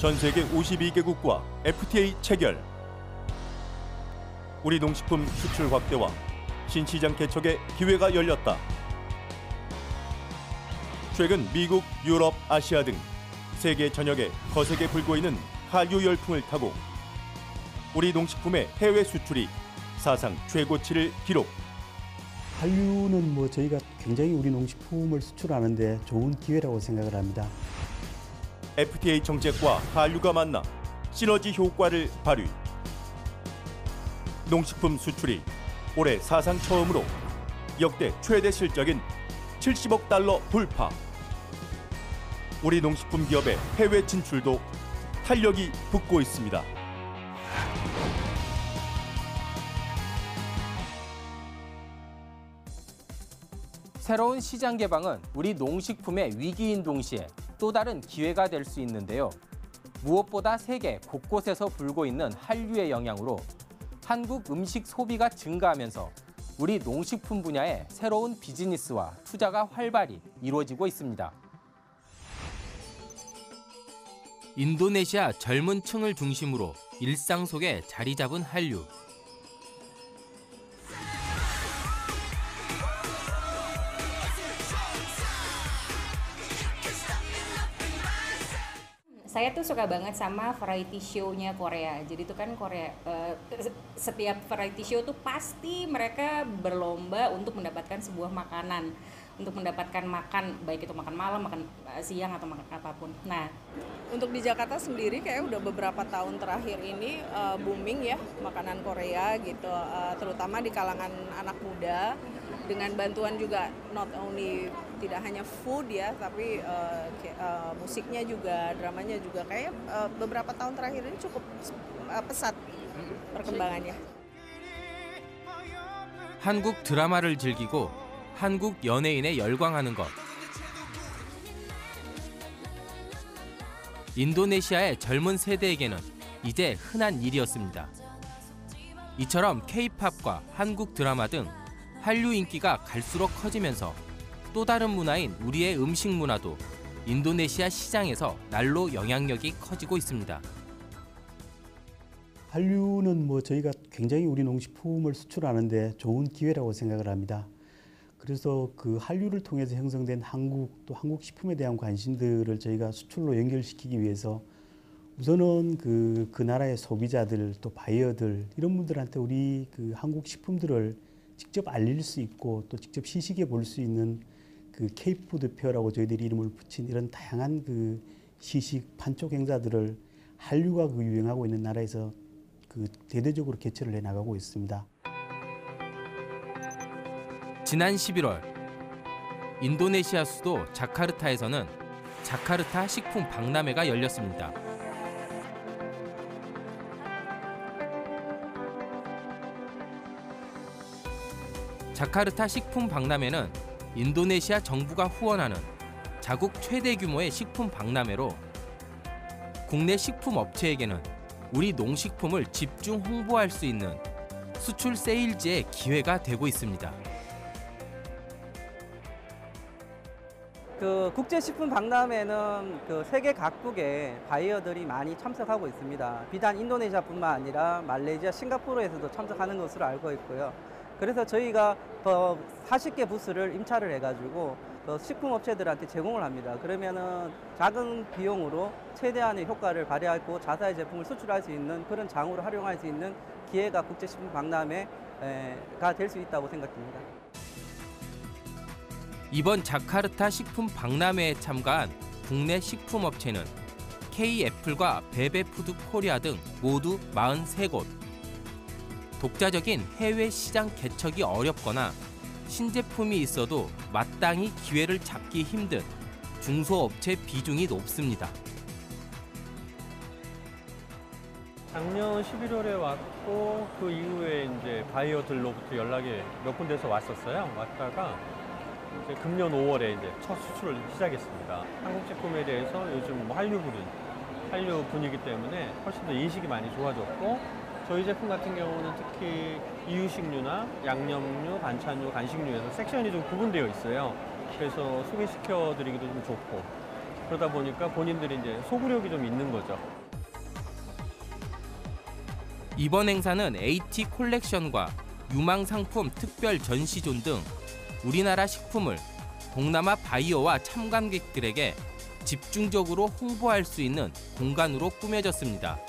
전 세계 52개국과 FTA 체결. 우리 농식품 수출 확대와 신시장 개척의 기회가 열렸다. 최근 미국, 유럽, 아시아 등 세계 전역에 거세게 불고 있는 한류 열풍을 타고 우리 농식품의 해외 수출이 사상 최고치를 기록. 한류는 저희가 굉장히 우리 농식품을 수출하는데 좋은 기회라고 생각을 합니다. FTA 정책과 한류가 만나 시너지 효과를 발휘. 농식품 수출이 올해 사상 처음으로 역대 최대 실적인 70억 달러 돌파. 우리 농식품 기업의 해외 진출도 탄력이 붙고 있습니다. 새로운 시장 개방은 우리 농식품의 위기인 동시에 또 다른 기회가 될 수 있는데요. 무엇보다 세계 곳곳에서 불고 있는 한류의 영향으로 한국 음식 소비가 증가하면서 우리 농식품 분야의 새로운 비즈니스와 투자가 활발히 이루어지고 있습니다. 인도네시아 젊은 층을 중심으로 일상 속에 자리 잡은 한류. Saya tuh suka banget sama variety show-nya Korea. Jadi itu kan Korea, setiap variety show tuh pasti mereka berlomba untuk mendapatkan sebuah makanan, untuk mendapatkan makan, baik itu makan malam, makan siang atau makan apapun. Nah, untuk di Jakarta sendiri kayak udah beberapa tahun terakhir ini booming ya makanan Korea gitu, terutama di kalangan anak muda. Dengan bantuan juga not only tidak hanya food ya, tapi musiknya juga, dramanya juga kayak beberapa tahun terakhir ini cukup pesat perkembangannya. 한국 드라마를 즐기고 한국 연예인에 열광하는 것. 인도네시아의 젊은 세대에게는 이제 흔한 일이었습니다. 이처럼 K-팝과 한국 드라마 등 한류 인기가 갈수록 커지면서 또 다른 문화인 우리의 음식 문화도 인도네시아 시장에서 날로 영향력이 커지고 있습니다. 한류는 저희가 굉장히 우리 농식품을 수출하는데 좋은 기회라고 생각을 합니다. 그래서 그 한류를 통해서 형성된 한국 또 한국 식품에 대한 관심들을 저희가 수출로 연결시키기 위해서 우선은 그 나라의 소비자들 또 바이어들 이런 분들한테 우리 그 한국 식품들을 직접 알릴 수 있고 또 직접 시식해 볼 수 있는 그 K푸드 페어라고 저희들이 이름을 붙인 이런 다양한 그 시식 판촉 행사들을 한류가 유행하고 있는 나라에서 그 대대적으로 개최를 해 나가고 있습니다. 지난 11월 인도네시아 수도 자카르타에서는 자카르타 식품 박람회가 열렸습니다. 자카르타 식품 박람회는 인도네시아 정부가 후원하는 자국 최대 규모의 식품 박람회로 국내 식품 업체에게는 우리 농식품을 집중 홍보할 수 있는 수출 세일즈의 기회가 되고 있습니다. 그 국제식품 박람회는 그 세계 각국의 바이어들이 많이 참석하고 있습니다. 비단 인도네시아뿐만 아니라 말레이시아, 싱가포르에서도 참석하는 것으로 알고 있고요. 그래서 저희가 40개 부스를 임차를 해가지고 식품업체들한테 제공을 합니다. 그러면은 작은 비용으로 최대한의 효과를 발휘하고 자사의 제품을 수출할 수 있는 그런 장으로 활용할 수 있는 기회가 국제식품 박람회가 될 수 있다고 생각됩니다. 이번 자카르타 식품 박람회에 참가한 국내 식품업체는 K애플과 베베푸드 코리아 등 모두 43곳. 독자적인 해외 시장 개척이 어렵거나 신제품이 있어도 마땅히 기회를 잡기 힘든 중소업체 비중이 높습니다. 작년 11월에 왔고 그 이후에 이제 바이어들로부터 연락이 몇 군데서 왔었어요. 왔다가 이제 금년 5월에 이제 첫 수출을 시작했습니다. 한국 제품에 대해서 요즘 한류 분위기 때문에 훨씬 더 인식이 많이 좋아졌고 저희 제품 같은 경우는 특히 이유식류나 양념류, 반찬류, 간식류에서 섹션이 좀 구분되어 있어요. 그래서 소개시켜드리기도 좀 좋고 그러다 보니까 본인들이 이제 소구력이 좀 있는 거죠. 이번 행사는 AT 콜렉션과 유망 상품 특별 전시존 등 우리나라 식품을 동남아 바이어와 참관객들에게 집중적으로 홍보할 수 있는 공간으로 꾸며졌습니다.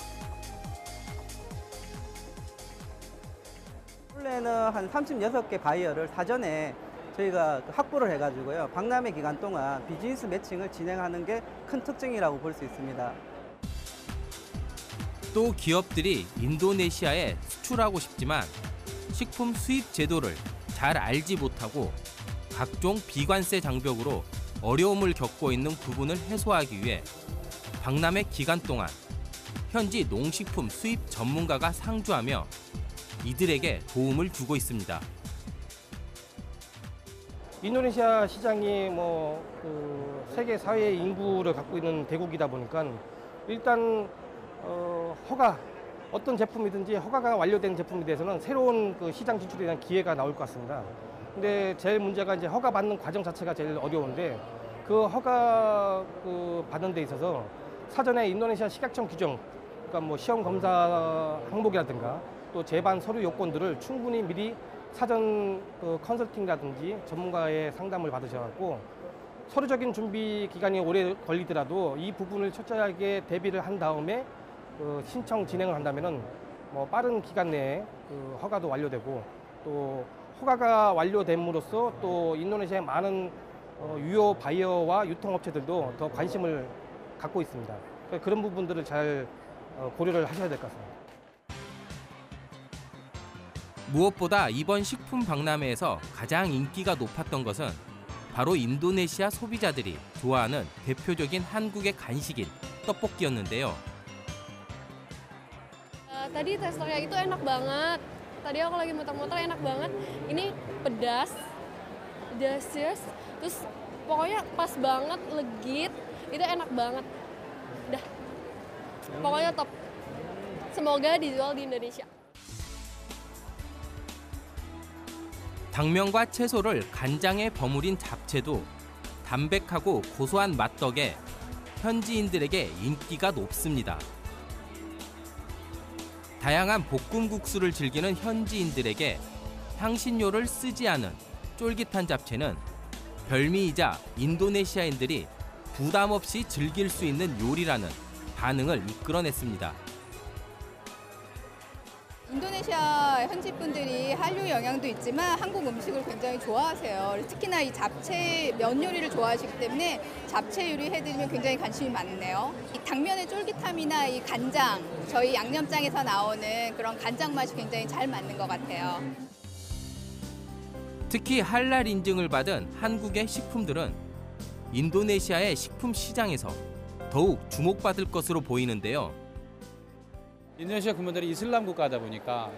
원래는 한 36개 바이어를 사전에 저희가 확보를 해가지고요. 박람회 기간 동안 비즈니스 매칭을 진행하는 게 큰 특징이라고 볼 수 있습니다. 또 기업들이 인도네시아에 수출하고 싶지만 식품 수입 제도를 잘 알지 못하고 각종 비관세 장벽으로 어려움을 겪고 있는 부분을 해소하기 위해 박람회 기간 동안 현지 농식품 수입 전문가가 상주하며 이들에게 도움을 주고 있습니다. 인도네시아 시장이 세계 4위 인구를 갖고 있는 대국이다 보니까 일단 어떤 제품이든지 허가가 완료된 제품에 대해서는 새로운 그 시장 진출에 대한 기회가 나올 것 같습니다. 근데 제일 문제가 이제 허가 받는 과정 자체가 제일 어려운데 그 허가 받는 데 있어서 사전에 인도네시아 식약청 규정, 그러니까 시험 검사 항목이라든가 또 제반 서류 요건들을 충분히 미리 사전 컨설팅이라든지 전문가의 상담을 받으셔갖고 서류적인 준비 기간이 오래 걸리더라도 이 부분을 철저하게 대비를 한 다음에 신청 진행을 한다면은 빠른 기간 내에 허가도 완료되고 또 허가가 완료됨으로써 또 인도네시아의 많은 유효 바이어와 유통업체들도 더 관심을 갖고 있습니다. 그런 부분들을 잘 고려를 하셔야 될 것 같습니다. 무엇보다 이번 식품 박람회에서 가장 인기가 높았던 것은 바로 인도네시아 소비자들이 좋아하는 대표적인 한국의 간식인 떡볶이였는데요. Tadi testernya itu enak banget. Tadi aku lagi muter-muter enak banget. Ini pedas, terus pokoknya pas banget, legit. Itu enak banget. Dah, pokoknya top. Semoga dijual di Indonesia. 당면과 채소를 간장에 버무린 잡채도 담백하고 고소한 맛 덕에 현지인들에게 인기가 높습니다. 다양한 볶음국수를 즐기는 현지인들에게 향신료를 쓰지 않은 쫄깃한 잡채는 별미이자 인도네시아인들이 부담 없이 즐길 수 있는 요리라는 반응을 이끌어냈습니다. 인도네시아 현지 분들이 한류 영향도 있지만 한국 음식을 굉장히 좋아하세요. 특히나 이 잡채 면 요리를 좋아하시기 때문에 잡채 요리 해드리면 굉장히 관심이 많네요. 이 당면의 쫄깃함이나 이 간장, 저희 양념장에서 나오는 그런 간장 맛이 굉장히 잘 맞는 것 같아요. 특히 할랄 인증을 받은 한국의 식품들은 인도네시아의 식품 시장에서 더욱 주목받을 것으로 보이는데요. 인도네시아 국민들이 이슬람 국가다 보니까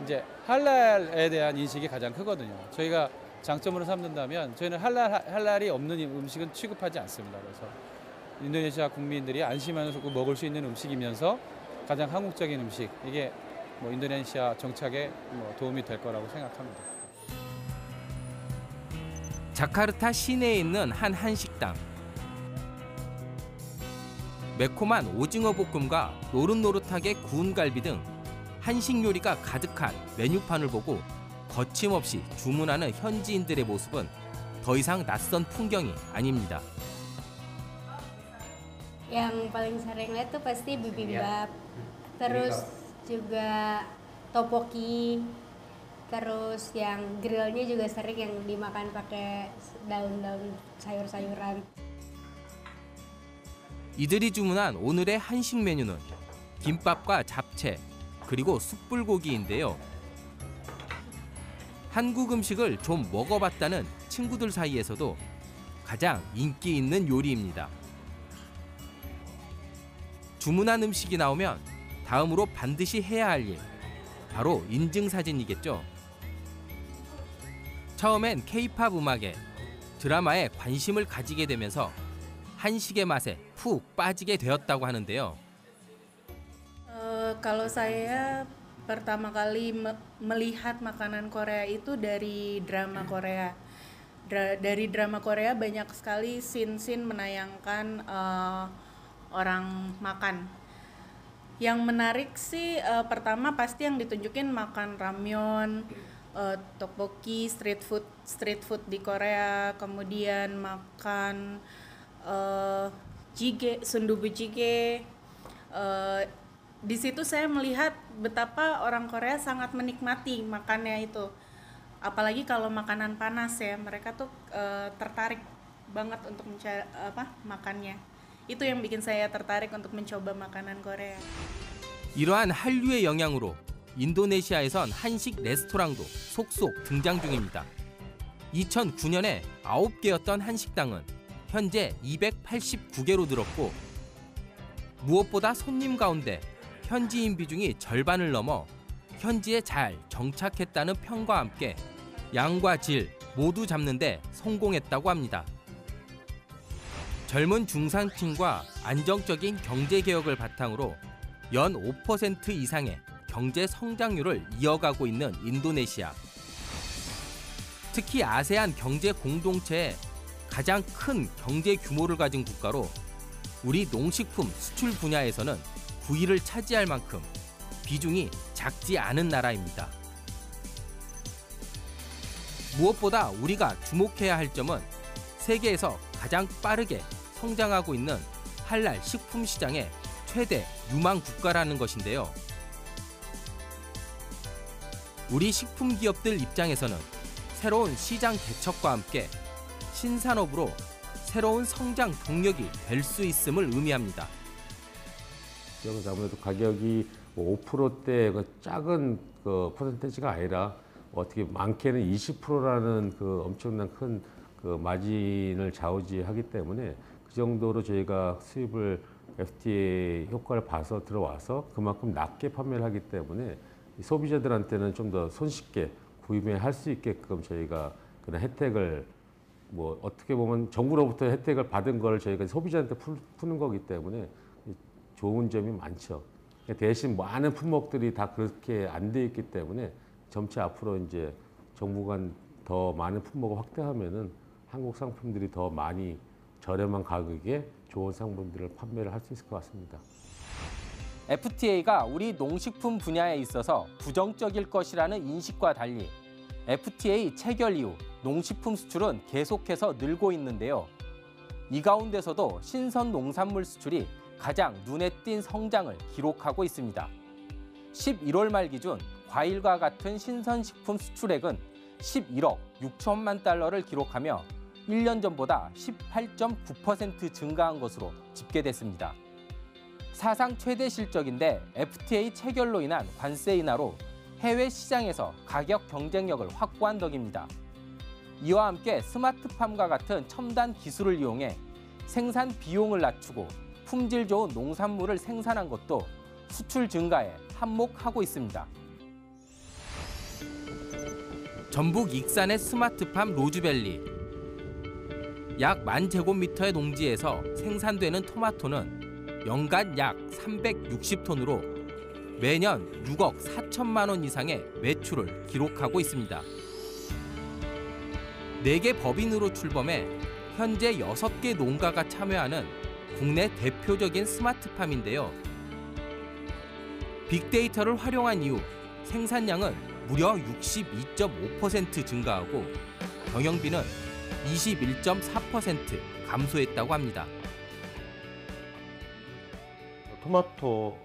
이제 할랄에 대한 인식이 가장 크거든요. 저희가 장점으로 삼는다면 저희는 할랄이 없는 음식은 취급하지 않습니다. 그래서 인도네시아 국민들이 안심하면서 먹을 수 있는 음식이면서 가장 한국적인 음식, 이게 인도네시아 정착에 도움이 될 거라고 생각합니다. 자카르타 시내에 있는 한 한식당. 매콤한 오징어 볶음과 노릇노릇하게 구운 갈비 등 한식 요리가 가득한 메뉴판을 보고 거침없이 주문하는 현지인들의 모습은 더 이상 낯선 풍경이 아닙니다. Yang paling sering lihat tuh pasti bibimbap, terus juga topoki, terus yang grillnya juga sering yang dimakan pakai daun-daun sayur-sayuran. 이들이 주문한 오늘의 한식 메뉴는 김밥과 잡채, 그리고 숯불고기인데요. 한국 음식을 좀 먹어봤다는 친구들 사이에서도 가장 인기 있는 요리입니다. 주문한 음식이 나오면 다음으로 반드시 해야 할 일, 바로 인증사진이겠죠. 처음엔 K-팝 음악에, 드라마에 관심을 가지게 되면서 한식의 맛에 푹 빠지게 되었다고 하는데요. Kalau saya pertama kali melihat makanan Korea itu dari drama Korea. dari drama Korea banyak sekali scene-scene menayangkan orang makan. Yang menarik sih pertama pasti yang ditunjukin makan ramyeon, tteokbokki, street food di Korea, kemudian makan jjigae, sundubu jjigae. Di situ saya melihat betapa orang Korea sangat menikmati makannya itu. Apalagi kalau makanan panas ya, mereka tuh tertarik banget untuk makannya. Itu yang bikin saya tertarik untuk mencoba makanan Korea. 이러한 한류의 영향으로 인도네시아에선 한식 레스토랑도 속속 등장 중입니다. 2009년에 9개였던 한식당은 현재 289개로 늘었고 무엇보다 손님 가운데 현지인 비중이 절반을 넘어 현지에 잘 정착했다는 평과 함께 양과 질 모두 잡는 데 성공했다고 합니다. 젊은 중산층과 안정적인 경제개혁을 바탕으로 연 5% 이상의 경제 성장률을 이어가고 있는 인도네시아. 특히 아세안 경제 공동체의 가장 큰 경제 규모를 가진 국가로 우리 농식품 수출 분야에서는 9위를 차지할 만큼 비중이 작지 않은 나라입니다. 무엇보다 우리가 주목해야 할 점은 세계에서 가장 빠르게 성장하고 있는 할랄 식품 시장의 최대 유망 국가라는 것인데요. 우리 식품 기업들 입장에서는 새로운 시장 개척과 함께 신산업으로 새로운 성장 동력이 될 수 있음을 의미합니다. 그래서 아무래도 가격이 5%대 그 작은 그 퍼센테이지가 아니라 어떻게 많게는 20%라는 그 엄청난 큰 그 마진을 좌우지하기 때문에 그 정도로 저희가 수입을 FTA 효과를 봐서 들어와서 그만큼 낮게 판매를 하기 때문에 소비자들한테는 좀 더 손쉽게 구매할 수 있게끔 저희가 그런 혜택을 뭐 어떻게 보면 정부로부터 혜택을 받은 걸 저희가 소비자한테 푸는 거기 때문에 좋은 점이 많죠. 대신 많은 품목들이 다 그렇게 안 돼 있기 때문에 점차 앞으로 이제 정부가 더 많은 품목을 확대하면은 한국 상품들이 더 많이 저렴한 가격에 좋은 상품들을 판매를 할 수 있을 것 같습니다. FTA가 우리 농식품 분야에 있어서 부정적일 것이라는 인식과 달리 FTA 체결 이후 농식품 수출은 계속해서 늘고 있는데요. 이 가운데서도 신선 농산물 수출이 가장 눈에 띈 성장을 기록하고 있습니다. 11월 말 기준 과일과 같은 신선식품 수출액은 11억 6천만 달러를 기록하며 1년 전보다 18.9% 증가한 것으로 집계됐습니다. 사상 최대 실적인데 FTA 체결로 인한 관세 인하로 해외 시장에서 가격 경쟁력을 확보한 덕입니다. 이와 함께 스마트팜과 같은 첨단 기술을 이용해 생산 비용을 낮추고 품질 좋은 농산물을 생산한 것도 수출 증가에 한몫하고 있습니다. 전북 익산의 스마트팜 로즈밸리. 약 10,000제곱미터의 농지에서 생산되는 토마토는 연간 약 360톤으로 매년 6억 4천만 원 이상의 매출을 기록하고 있습니다. 4개 법인으로 출범해 현재 6개 농가가 참여하는 국내 대표적인 스마트팜인데요. 빅데이터를 활용한 이후 생산량은 무려 62.5% 증가하고 경영비는 21.4% 감소했다고 합니다. 토마토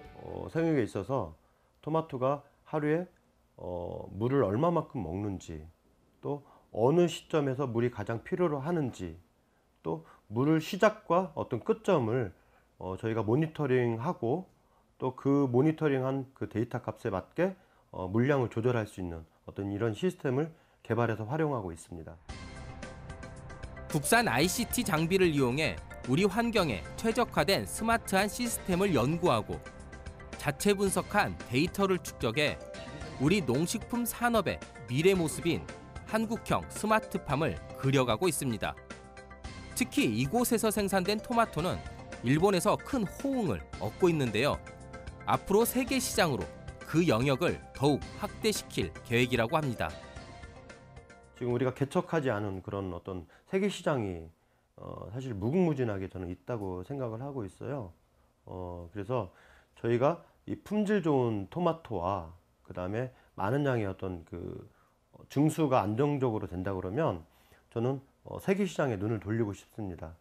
생육에 있어서 토마토가 하루에 물을 얼마만큼 먹는지, 또 어느 시점에서 물이 가장 필요로 하는지, 또 물을 시작과 어떤 끝점을 저희가 모니터링하고 또 그 모니터링한 그 데이터 값에 맞게 물량을 조절할 수 있는 어떤 이런 시스템을 개발해서 활용하고 있습니다. 국산 ICT 장비를 이용해 우리 환경에 최적화된 스마트한 시스템을 연구하고 자체 분석한 데이터를 축적해 우리 농식품 산업의 미래 모습인 한국형 스마트팜을 그려가고 있습니다. 특히 이곳에서 생산된 토마토는 일본에서 큰 호응을 얻고 있는데요. 앞으로 세계 시장으로 그 영역을 더욱 확대시킬 계획이라고 합니다. 지금 우리가 개척하지 않은 그런 어떤 세계 시장이 사실 무궁무진하게 저는 있다고 생각을 하고 있어요. 그래서 저희가 이 품질 좋은 토마토와 그 다음에 많은 양의 어떤 그 증수가 안정적으로 된다 그러면 저는 세계 시장에 눈을 돌리고 싶습니다.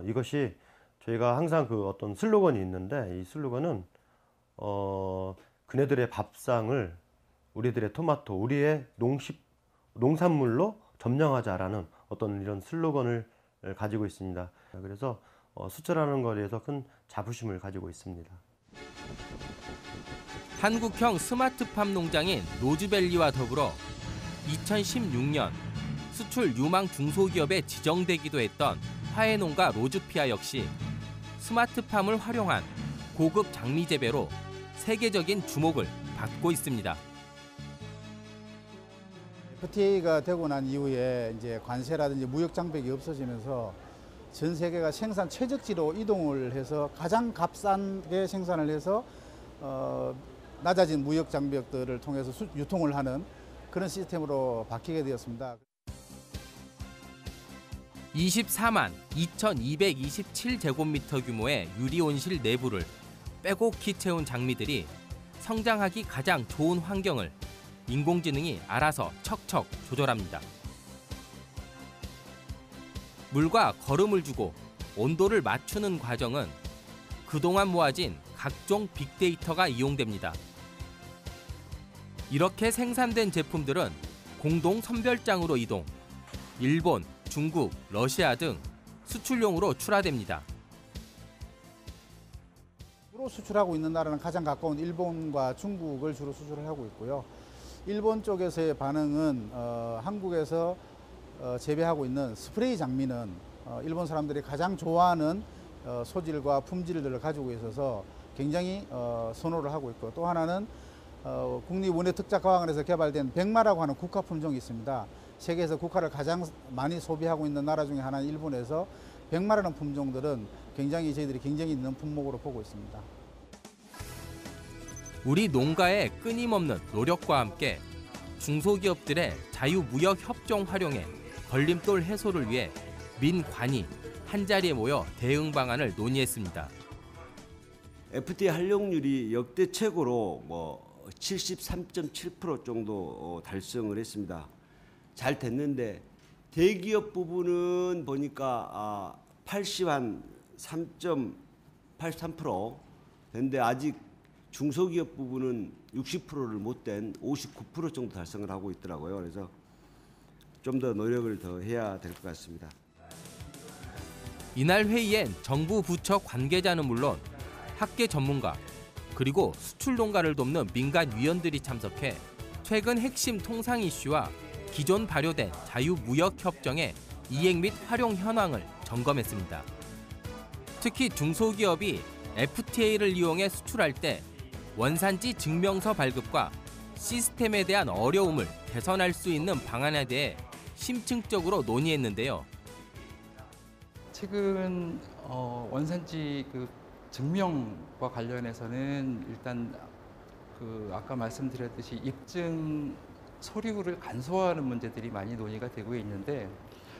이것이 저희가 항상 그 어떤 슬로건이 있는데 이 슬로건은 그네들의 밥상을 우리들의 토마토, 우리의 농산물로 점령하자라는 어떤 이런 슬로건을 가지고 있습니다. 그래서 수출하는 것에 대해서 큰 자부심을 가지고 있습니다. 한국형 스마트팜 농장인 로즈밸리와 더불어 2016년 수출 유망 중소기업에 지정되기도 했던 화훼농가 로즈피아 역시 스마트팜을 활용한 고급 장미 재배로 세계적인 주목을 받고 있습니다. FTA가 되고 난 이후에 이제 관세라든지 무역 장벽이 없어지면서 전 세계가 생산 최적지로 이동을 해서 가장 값싼게 생산을 해서 낮아진 무역 장벽들을 통해서 유통을 하는 그런 시스템으로 바뀌게 되었습니다. 24만 2,227제곱미터 규모의 유리온실 내부를 빼곡히 채운 장미들이 성장하기 가장 좋은 환경을 인공지능이 알아서 척척 조절합니다. 물과 거름을 주고 온도를 맞추는 과정은 그동안 모아진 각종 빅데이터가 이용됩니다. 이렇게 생산된 제품들은 공동 선별장으로 이동, 일본, 중국, 러시아 등 수출용으로 출하됩니다. 주로 수출하고 있는 나라는 가장 가까운 일본과 중국을 주로 수출을 하고 있고요. 일본 쪽에서의 반응은 한국에서 재배하고 있는 스프레이 장미는 일본 사람들이 가장 좋아하는 소질과 품질들을 가지고 있어서 굉장히 선호를 하고 있고, 또 하나는 국립원예특작과학원에서 개발된 백마라고 하는 국화 품종이 있습니다. 세계에서 국화를 가장 많이 소비하고 있는 나라 중에 하나인 일본에서 백마라는 품종들은 굉장히 저희들이 경쟁이 있는 품목으로 보고 있습니다. 우리 농가의 끊임없는 노력과 함께 중소기업들의 자유무역협정 활용에 걸림돌 해소를 위해 민관이 한자리에 모여 대응 방안을 논의했습니다. FTA 활용률이 역대 최고로 73.7% 정도 달성을 했습니다. 잘 됐는데 대기업 부분은 보니까 3.83% 됐는데 아직 중소기업 부분은 60%를 못 된 59% 정도 달성을 하고 있더라고요. 그래서 좀 더 노력을 더 해야 될 것 같습니다. 이날 회의엔 정부 부처 관계자는 물론 학계 전문가 그리고 수출 농가를 돕는 민간 위원들이 참석해 최근 핵심 통상 이슈와 기존 발효된 자유무역협정의 이행 및 활용 현황을 점검했습니다. 특히 중소기업이 FTA를 이용해 수출할 때 원산지 증명서 발급과 시스템에 대한 어려움을 개선할 수 있는 방안에 대해 심층적으로 논의했는데요. 최근 원산지 증명과 관련해서는 일단 아까 말씀드렸듯이 입증 서류를 간소화하는 문제들이 많이 논의가 되고 있는데,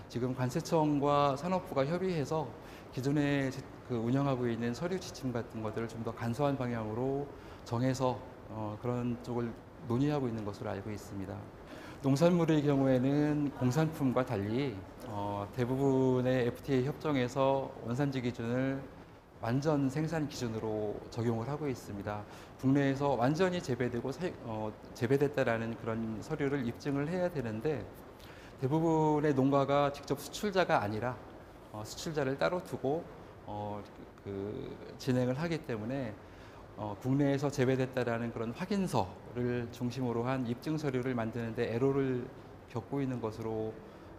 지금 관세청과 산업부가 협의해서 기존에 운영하고 있는 서류 지침 같은 것들을 좀 더 간소한 방향으로 정해서 그런 쪽을 논의하고 있는 것으로 알고 있습니다. 농산물의 경우에는 공산품과 달리 대부분의 FTA 협정에서 원산지 기준을 완전 생산 기준으로 적용을 하고 있습니다. 국내에서 완전히 재배되고 재배됐다라는 그런 서류를 입증을 해야 되는데, 대부분의 농가가 직접 수출자가 아니라 수출자를 따로 두고 진행을 하기 때문에 국내에서 재배됐다라는 그런 확인서를 중심으로 한 입증 서류를 만드는데 애로를 겪고 있는 것으로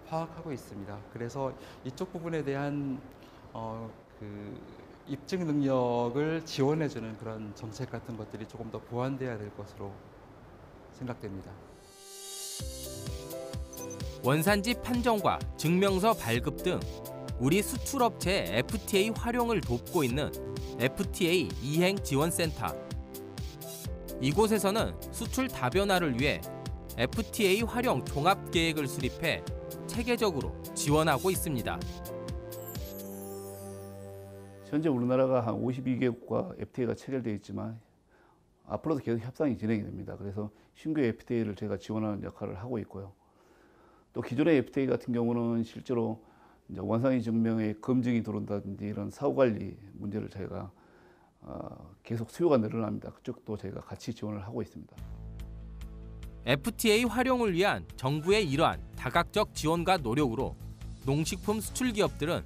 파악하고 있습니다. 그래서 이쪽 부분에 대한 입증 능력을 지원해주는 그런 정책 같은 것들이 조금 더 보완돼야 될 것으로 생각됩니다. 원산지 판정과 증명서 발급 등 우리 수출업체의 FTA 활용을 돕고 있는 FTA 이행 지원센터. 이곳에서는 수출 다변화를 위해 FTA 활용 종합 계획을 수립해 체계적으로 지원하고 있습니다. 현재 우리나라가 한 52개국과 FTA가 체결되어 있지만 앞으로도 계속 협상이 진행이 됩니다. 그래서 신규 FTA를 제가 지원하는 역할을 하고 있고요. 또 기존의 FTA 같은 경우는 실제로 이제 원상위 증명의 검증이 들어온다든지 이런 사후 관리 문제를 저희가 계속 수요가 늘어납니다. 그쪽도 저희가 같이 지원을 하고 있습니다. FTA 활용을 위한 정부의 이러한 다각적 지원과 노력으로 농식품 수출 기업들은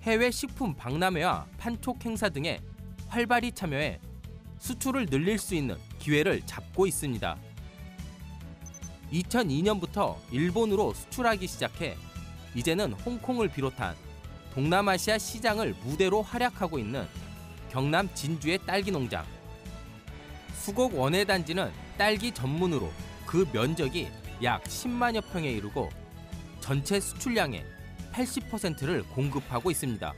해외 식품 박람회와 판촉 행사 등에 활발히 참여해 수출을 늘릴 수 있는 기회를 잡고 있습니다. 2002년부터 일본으로 수출하기 시작해 이제는 홍콩을 비롯한 동남아시아 시장을 무대로 활약하고 있는 경남 진주의 딸기 농장. 수곡 원예단지는 딸기 전문으로 그 면적이 약 10만여 평에 이르고 전체 수출량의 80%를 공급하고 있습니다.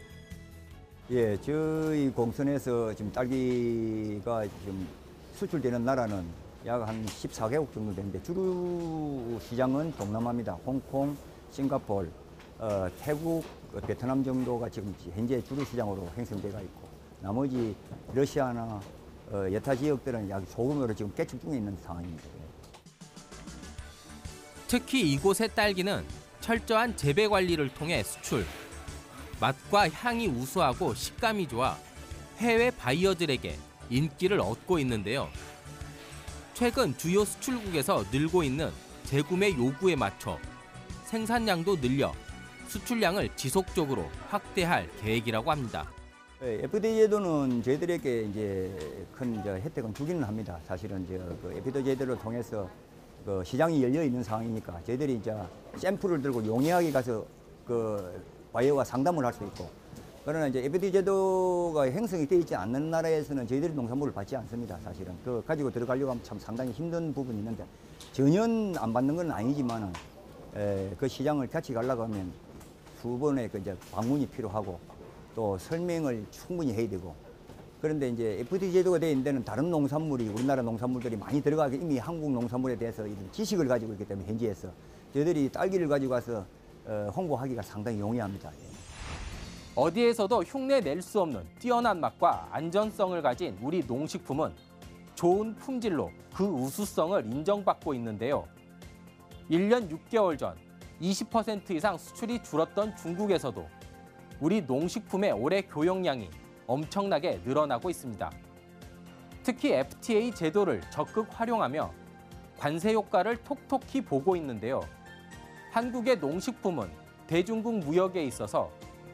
예, 저희 공선에서 지금 딸기가 지금 수출되는 나라는 약 한 14개국 정도 되는데 주로 시장은 동남아입니다. 홍콩, 싱가포르, 태국, 베트남 정도가 지금 현재 주로 시장으로 형성되어 있고 나머지 러시아나 여타 지역들은 약 소규모로 지금 개척 중에 있는 상황입니다. 특히 이곳의 딸기는 철저한 재배 관리를 통해 수출. 맛과 향이 우수하고 식감이 좋아 해외 바이어들에게 인기를 얻고 있는데요. 최근 주요 수출국에서 늘고 있는 재구매 요구에 맞춰 생산량도 늘려 수출량을 지속적으로 확대할 계획이라고 합니다. FTA 제도는 저희들에게 이제 큰 혜택은 주기는 합니다. 사실은 그 FTA 제도를 통해서 그 시장이 열려 있는 상황이니까 저희들이 이제 샘플을 들고 용이하게 가서 그 바이어와 상담을 할 수 있고, 그러나 이제 FTA 제도가 형성이 되어 있지 않는 나라에서는 저희들이 농산물을 받지 않습니다. 사실은 그 가지고 들어가려고 하면 참 상당히 힘든 부분이 있는데 전혀 안 받는 건 아니지만은 그 시장을 같이 가려고 하면 수번의 그 이제 방문이 필요하고 또 설명을 충분히 해야 되고, 그런데 이제 FTA 제도가 되어 있는 데는 다른 농산물이 우리나라 농산물들이 많이 들어가게 이미 한국 농산물에 대해서 이런 지식을 가지고 있기 때문에 현지에서 저희들이 딸기를 가지고 와서 홍보하기가 상당히 용이합니다. 어디에서도 흉내 낼 수 없는 뛰어난 맛과 안전성을 가진 우리 농식품은 좋은 품질로 그 우수성을 인정받고 있는데요. 1년 6개월 전 20% 이상 수출이 줄었던 중국에서도 우리 농식품의 올해 교역량이 엄청나게 늘어나고 있습니다. 특히 FTA 제도를 적극 활용하며 관세 효과를 톡톡히 보고 있는데요. 한국의 농식품은 대중국 무역에 있어서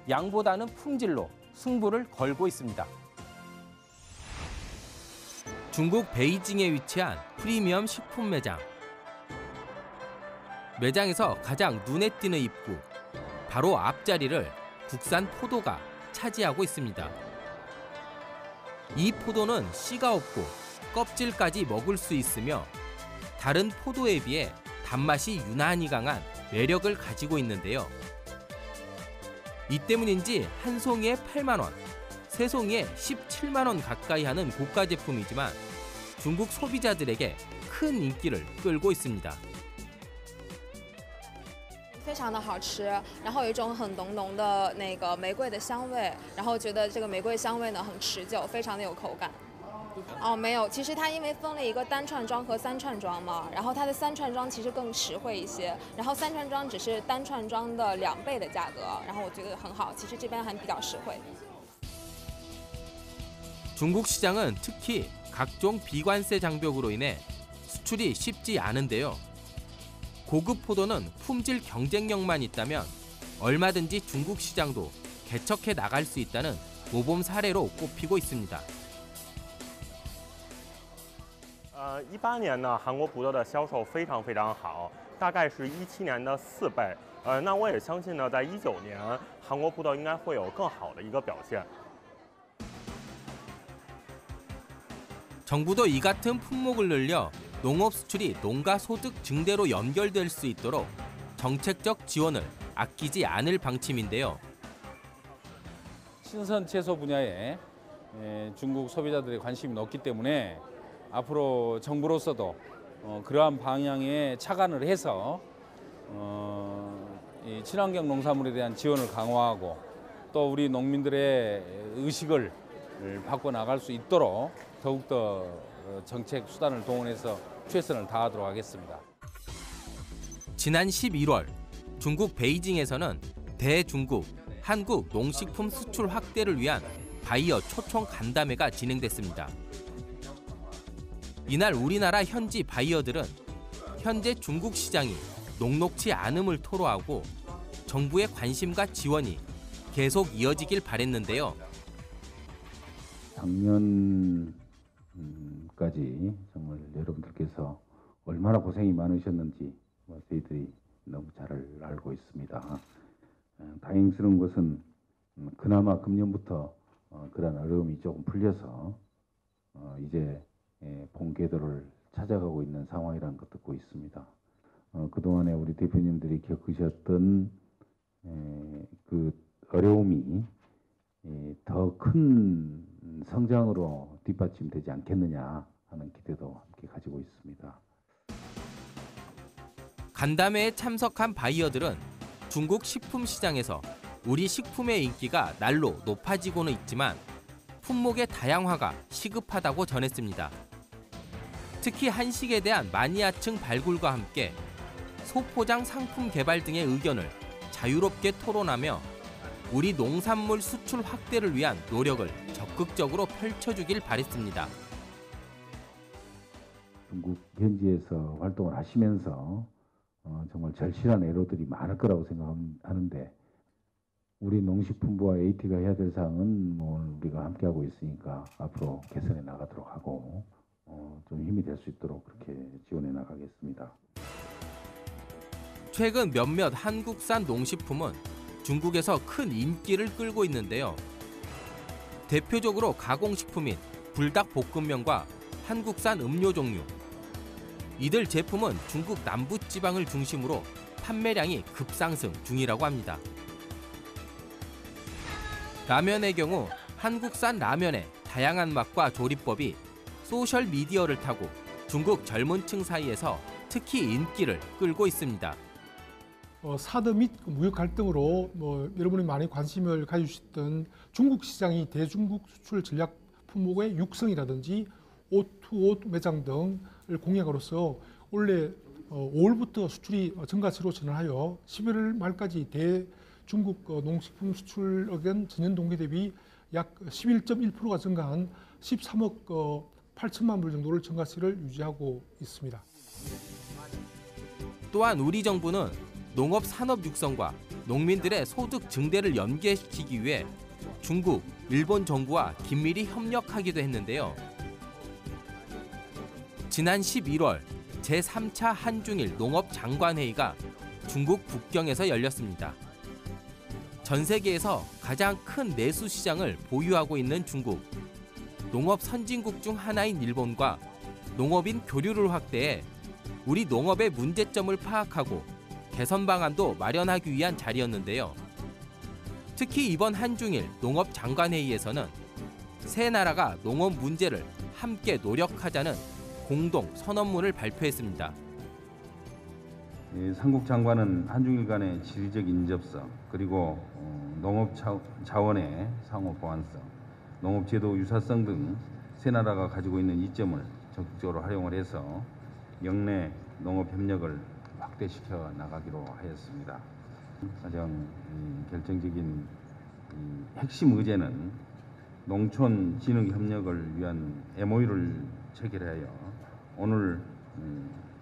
양보다는 품질로 승부를 걸고 있습니다. 중국 베이징에 위치한 프리미엄 식품 매장. 매장에서 가장 눈에 띄는 입구, 바로 앞자리를 국산 포도가 차지하고 있습니다. 이 포도는 씨가 없고 껍질까지 먹을 수 있으며 다른 포도에 비해 단맛이 유난히 강한 매력을 가지고 있는데요. 이 때문인지 한 송이에 8만 원, 세 송이에 17만 원 가까이 하는 고가 제품이지만 중국 소비자들에게 큰 인기를 끌고 있습니다. 非常的好吃，然后有一种很浓浓的那个玫瑰的香味，然后觉得这个玫瑰香味呢很持久，非常的有口感。哦，没有，其实它因为分了一个单串装和三串装嘛，然后它的三串装其实更实惠一些，然后三串装只是单串装的2倍的价格，然后我觉得很好，其实这边还比较实惠。 중국 시장은 특히 각종 비관세 장벽으로 인해 수출이 쉽지 않은데요. 고급 포도는 품질 경쟁력만 있다면 얼마든지 중국 시장도 개척해 나갈 수 있다는 모범 사례로 꼽히고 있습니다. 18年呢，韩国葡萄的销售非常好，大概是17年的4倍。那我也相信呢，在19年，韩国葡萄应该会有更好的一个表现。 정부도 이 같은 품목을 늘려 농업 수출이 농가 소득 증대로 연결될 수 있도록 정책적 지원을 아끼지 않을 방침인데요. 신선 채소 분야에 중국 소비자들의 관심이 높기 때문에 앞으로 정부로서도 그러한 방향에 착안을 해서 이 친환경 농산물에 대한 지원을 강화하고 또 우리 농민들의 의식을 바꿔 나갈 수 있도록 더욱더 정책 수단을 동원해서 최선을 다하도록 하겠습니다. 지난 11월 중국 베이징에서는 대중국 한국 농식품 수출 확대를 위한 바이어 초청 간담회가 진행됐습니다. 이날 우리나라 현지 바이어들은 현재 중국 시장이 녹록지 않음을 토로하고 정부의 관심과 지원이 계속 이어지길 바랬는데요. 작년까지 정말 여러분들께서 얼마나 고생이 많으셨는지 저희들이 너무 잘 알고 있습니다. 다행스러운 것은 그나마 금년부터 그런 어려움이 조금 풀려서 이제 본 궤도를 찾아가고 있는 상황이라는 것 듣고 있습니다. 그동안에 우리 대표님들이 겪으셨던 그 어려움이 더 큰 성장으로 뒷받침되지 않겠느냐 하는 기대도 함께 가지고 있습니다. 간담회에 참석한 바이어들은 중국 식품 시장에서 우리 식품의 인기가 날로 높아지고는 있지만 품목의 다양화가 시급하다고 전했습니다. 특히 한식에 대한 마니아층 발굴과 함께 소포장 상품 개발 등의 의견을 자유롭게 토론하며 우리 농산물 수출 확대를 위한 노력을 적극적으로 펼쳐주길 바랬습니다. 중국 현지에서 활동을 하시면서 정말 절실한 애로들이 많을 거라고 생각하는데 우리 농식품부와 AT가 해야 될 사항은 우리가 함께하고 있으니까 앞으로 개선해 나가도록 하고 좀 힘이 될 수 있도록 그렇게 지원해 나가겠습니다. 최근 몇몇 한국산 농식품은 중국에서 큰 인기를 끌고 있는데요. 대표적으로 가공식품인 불닭볶음면과 한국산 음료 종류. 이들 제품은 중국 남부지방을 중심으로 판매량이 급상승 중이라고 합니다. 라면의 경우 한국산 라면의 다양한 맛과 조리법이 소셜미디어를 타고 중국 젊은 층 사이에서 특히 인기를 끌고 있습니다. 사드 및 무역 갈등으로 여러분이 많이 관심을 가지셨던 중국 시장이 대중국 수출 전략 품목의 육성이라든지 O2O 매장 등을 공약으로서 올해 5월부터 수출이 증가세로 전환하여 11월 말까지 대중국 농식품 수출액은 전년 동기 대비 약 11.1%가 증가한 13억 8천만 불 정도를 증가세를 유지하고 있습니다. 또한 우리 정부는 농업 산업 육성과 농민들의 소득 증대를 연계시키기 위해 중국, 일본 정부와 긴밀히 협력하기도 했는데요. 지난 11월 제3차 한중일 농업장관회의가 중국 북경에서 열렸습니다. 전 세계에서 가장 큰 내수 시장을 보유하고 있는 중국, 농업 선진국 중 하나인 일본과 농업인 교류를 확대해 우리 농업의 문제점을 파악하고 개선 방안도 마련하기 위한 자리였는데요. 특히 이번 한중일 농업장관회의에서는 세 나라가 농업 문제를 함께 노력하자는 공동 선언문을 발표했습니다. 삼국 장관은 한중일 간의 지리적 인접성, 그리고 농업 자원의 상호 보완성, 농업 제도 유사성 등 세 나라가 가지고 있는 이점을 적극적으로 활용을 해서 영내 농업 협력을 확대시켜 나가기로 하였습니다. 가장 결정적인 핵심 의제는 농촌 진흥 협력을 위한 MOU를 체결하여 오늘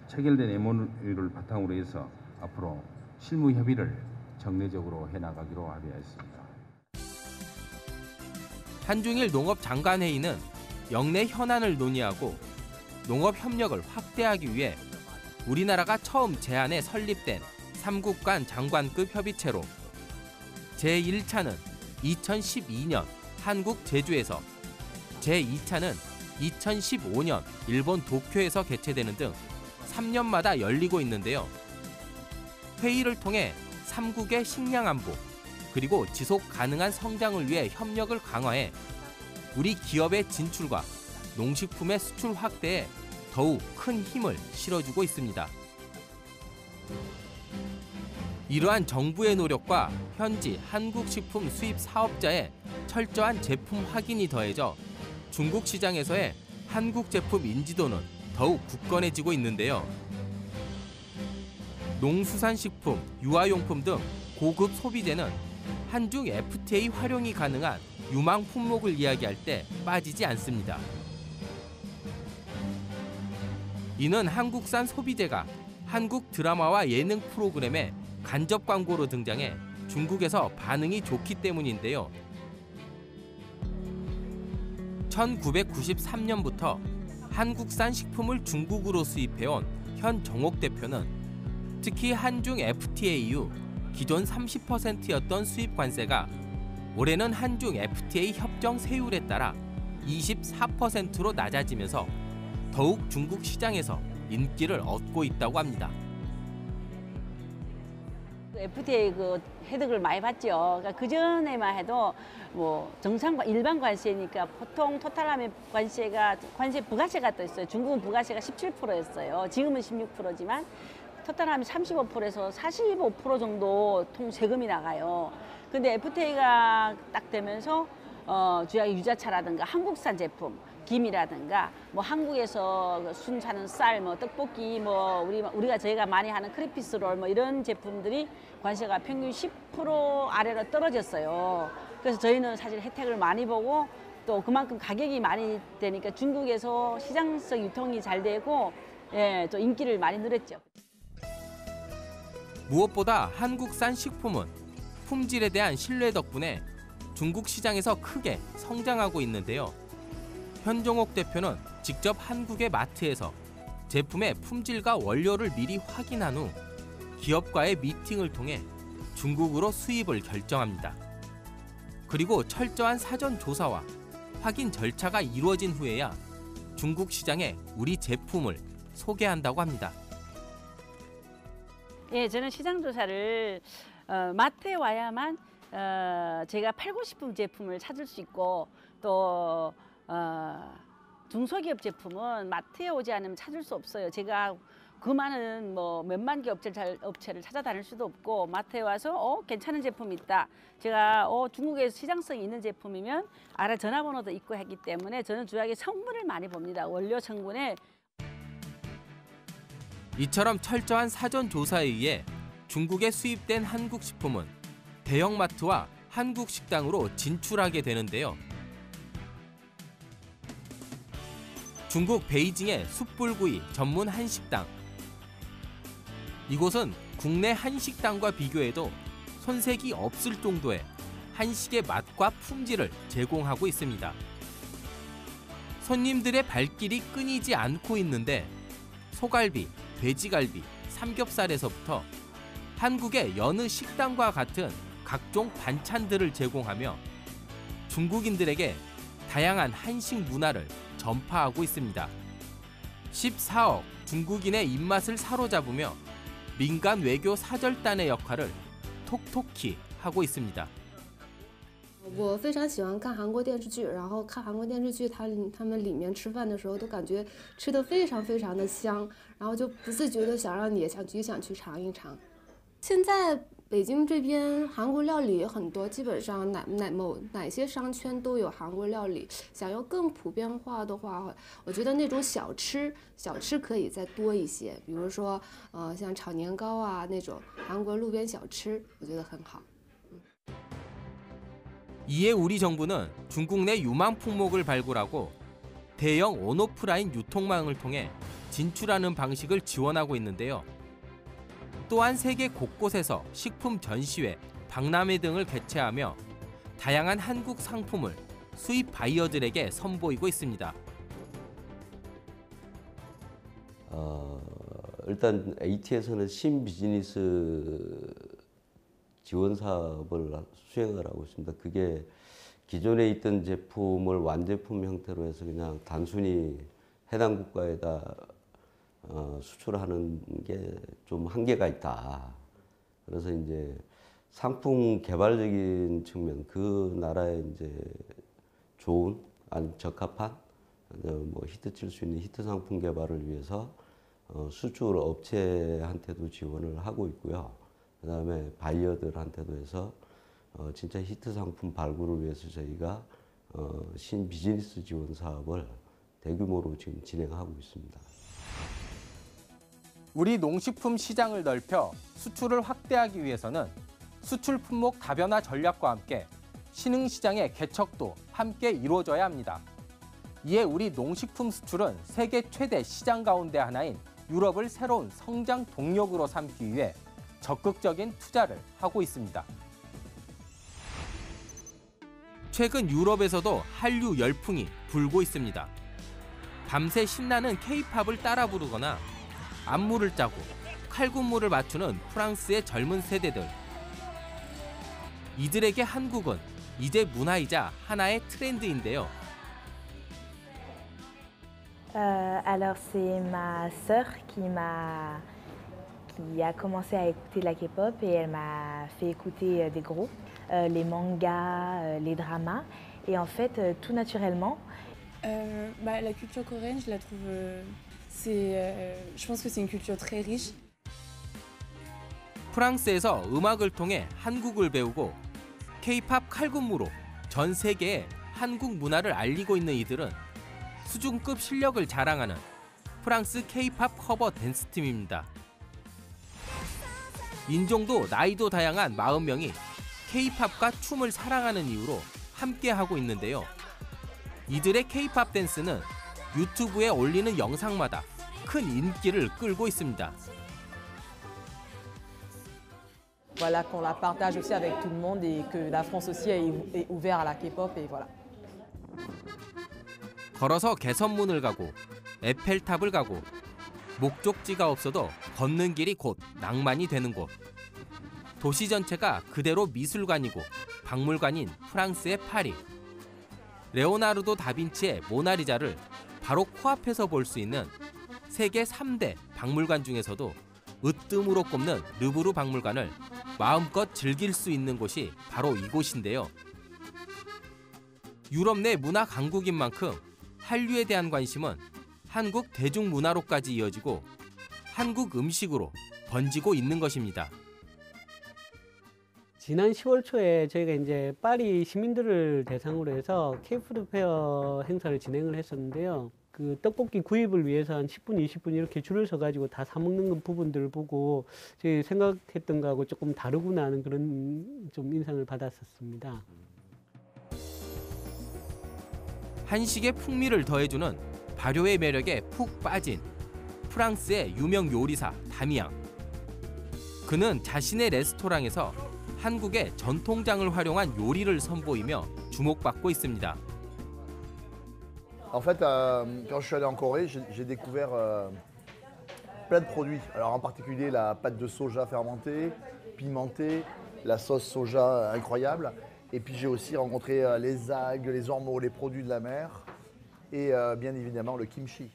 체결된 MOU를 바탕으로 해서 앞으로 실무 협의를 정례적으로 해나가기로 합의하였습니다. 한중일 농업장관회의는 영내 현안을 논의하고 농업 협력을 확대하기 위해 우리나라가 처음 제안해 설립된 3국 간 장관급 협의체로 제1차는 2012년 한국 제주에서, 제2차는 2015년 일본 도쿄에서 개최되는 등 3년마다 열리고 있는데요. 회의를 통해 3국의 식량 안보, 그리고 지속 가능한 성장을 위해 협력을 강화해 우리 기업의 진출과 농식품의 수출 확대에 더욱 큰 힘을 실어주고 있습니다. 이러한 정부의 노력과 현지 한국식품 수입 사업자의 철저한 제품 확인이 더해져 중국 시장에서의 한국 제품 인지도는 더욱 굳건해지고 있는데요. 농수산식품, 유아용품 등 고급 소비재는 한중 FTA 활용이 가능한 유망 품목을 이야기할 때 빠지지 않습니다. 이는 한국산 소비재가 한국 드라마와 예능 프로그램에 간접 광고로 등장해 중국에서 반응이 좋기 때문인데요. 1993년부터 한국산 식품을 중국으로 수입해온 현 정옥 대표는 특히 한중 FTA 이후 기존 30%였던 수입 관세가 올해는 한중 FTA 협정 세율에 따라 24%로 낮아지면서 더욱 중국 시장에서 인기를 얻고 있다고 합니다. FTA 그 혜택을 많이 받죠. 그러니까 그 전에만 해도 뭐 정상 일반 관세니까 보통 토탈하면 관세 부가세가 또 있어요. 중국은 부가세가 17%였어요. 지금은 16%지만 토탈하면 35%에서 45% 정도 통 세금이 나가요. 근데 FTA가 딱 되면서 주야 유자차라든가 한국산 제품, 김이라든가 뭐 한국에서 순사는 쌀, 뭐 떡볶이, 뭐 우리가 저희가 많이 하는 크리피스 롤 뭐 이런 제품들이 관세가 평균 10% 아래로 떨어졌어요. 그래서 저희는 사실 혜택을 많이 보고 또 그만큼 가격이 많이 되니까 중국에서 시장성 유통이 잘 되고 예, 또 인기를 많이 누렸죠. 무엇보다 한국산 식품은 품질에 대한 신뢰 덕분에 중국 시장에서 크게 성장하고 있는데요. 현정옥 대표는 직접 한국의 마트에서 제품의 품질과 원료를 미리 확인한 후 기업과의 미팅을 통해 중국으로 수입을 결정합니다. 그리고 철저한 사전 조사와 확인 절차가 이루어진 후에야 중국 시장에 우리 제품을 소개한다고 합니다. 예, 저는 시장 조사를 마트에 와야만 제가 팔고 싶은 제품을 찾을 수 있고 또 중소기업 제품은 마트에 오지 않으면 찾을 수 없어요. 제가 그 많은 뭐 몇만 개 업체를 찾아다닐 수도 없고 마트에 와서 괜찮은 제품이 있다. 제가 중국에서 시장성이 있는 제품이면 알아 전화번호도 있고 하기 때문에 저는 주요하게 성분을 많이 봅니다. 원료 성분에. 이처럼 철저한 사전 조사에 의해 중국에 수입된 한국 식품은 대형마트와 한국 식당으로 진출하게 되는데요. 중국 베이징의 숯불구이 전문 한식당. 이곳은 국내 한식당과 비교해도 손색이 없을 정도의 한식의 맛과 품질을 제공하고 있습니다. 손님들의 발길이 끊이지 않고 있는데 소갈비, 돼지갈비, 삼겹살에서부터 한국의 여느 식당과 같은 각종 반찬들을 제공하며 중국인들에게 다양한 한식 문화를 전파하고 있습니다. 14억 중국인의 입맛을 사로잡으며 민간 외교 사절단의 역할을 톡톡히 하고 있습니다. 我非常喜欢看韩国电视剧，然后看韩国电视剧，他们里面吃饭的时候都感觉吃得非常非常的香，然后就不自觉的想让你也想去尝一尝。现在北京这边韩国料理也很多，基本上哪些商圈都有韩国料理。想要更普遍化的话，我觉得那种小吃可以再多一些，比如说像炒年糕啊那种韩国路边小吃，我觉得很好。 이에 우리 정부는 중국 내 유망 품목을 발굴하고 대형 온오프라인 유통망을 통해 진출하는 방식을 지원하고 있는데요. 또한 세계 곳곳에서 식품 전시회, 박람회 등을 개최하며 다양한 한국 상품을 수입 바이어들에게 선보이고 있습니다. 일단 AT에서는 신비즈니스 지원 사업을 수행을 하고 있습니다. 그게 기존에 있던 제품을 완제품 형태로 해서 그냥 단순히 해당 국가에다 수출하는 게 좀 한계가 있다. 그래서 이제 상품 개발적인 측면, 그 나라에 이제 좋은, 아니 적합한 뭐 히트칠 수 있는 히트 상품 개발을 위해서 수출 업체한테도 지원을 하고 있고요. 그다음에 바이어들한테도 해서 진짜 히트 상품 발굴을 위해서 저희가 신비즈니스 지원 사업을 대규모로 지금 진행하고 있습니다. 우리 농식품 시장을 넓혀 수출을 확대하기 위해서는 수출 품목 다변화 전략과 함께 신흥시장의 개척도 함께 이루어져야 합니다. 이에 우리 농식품 수출은 세계 최대 시장 가운데 하나인 유럽을 새로운 성장 동력으로 삼기 위해 적극적인 투자를 하고 있습니다. 최근 유럽에서도 한류 열풍이 불고 있습니다. 밤새 신나는 K-팝을 따라 부르거나 안무를 짜고 칼군무를 맞추는 프랑스의 젊은 세대들. 이들에게 한국은 이제 문화이자 하나의 트렌드인데요. Alors c'est ma sœur qui a commencé à écouter la K-pop et elle m'a fait écouter des groupes, les mangas, les dramas et en fait tout naturellement. La culture coréenne, je la trouve, je pense que c'est une culture très riche. 프랑스에서 음악을 통해 한국을 배우고 K-팝 칼군무로 전 세계에 한국 문화를 알리고 있는 이들은 수준급 실력을 자랑하는 프랑스 K-팝 커버 댄스팀입니다. 인종도 나이도 다양한 40명이 K-팝과 춤을 사랑하는 이유로 함께하고 있는데요. 이들의 K-팝 댄스는 유튜브에 올리는 영상마다 큰 인기를 끌고 있습니다. Voilà, qu'on la partage aussi avec tout le monde et que la France aussi est ouverte à la K-pop et voilà. 걸어서 개선문을 가고 에펠탑을 가고 목적지가 없어도 걷는 길이 곧 낭만이 되는 곳. 도시 전체가 그대로 미술관이고 박물관인 프랑스의 파리. 레오나르도 다빈치의 모나리자를 바로 코앞에서 볼 수 있는 세계 3대 박물관 중에서도 으뜸으로 꼽는 르브르 박물관을 마음껏 즐길 수 있는 곳이 바로 이곳인데요. 유럽 내 문화 강국인 만큼 한류에 대한 관심은 한국 대중문화로까지 이어지고 한국 음식으로 번지고 있는 것입니다. 지난 10월 초에 저희가 이제 파리 시민들을 대상으로 해서 K푸드 페어 행사를 진행을 했었는데요. 그 떡볶이 구입을 위해서 한 10분, 20분 이렇게 줄을 서가지고 다 사먹는 부분들을 보고 저희 생각했던 거하고 조금 다르구나 하는 그런 좀 인상을 받았었습니다. 한식의 풍미를 더해주는 발효의 매력에 푹 빠진 프랑스의 유명 요리사 다미앙. 그는 자신의 레스토랑에서 한국의 전통장을 활용한 요리를 선보이며 주목받고 있습니다. En fait, quand je suis allé en Corée, j'ai découvert plein de produits. Alors en particulier la pâte de soja fermentée, pimentée, la sauce soja incroyable. Et puis j'ai aussi rencontré les algues, les ormeaux, les produits de la mer et bien évidemment le kimchi.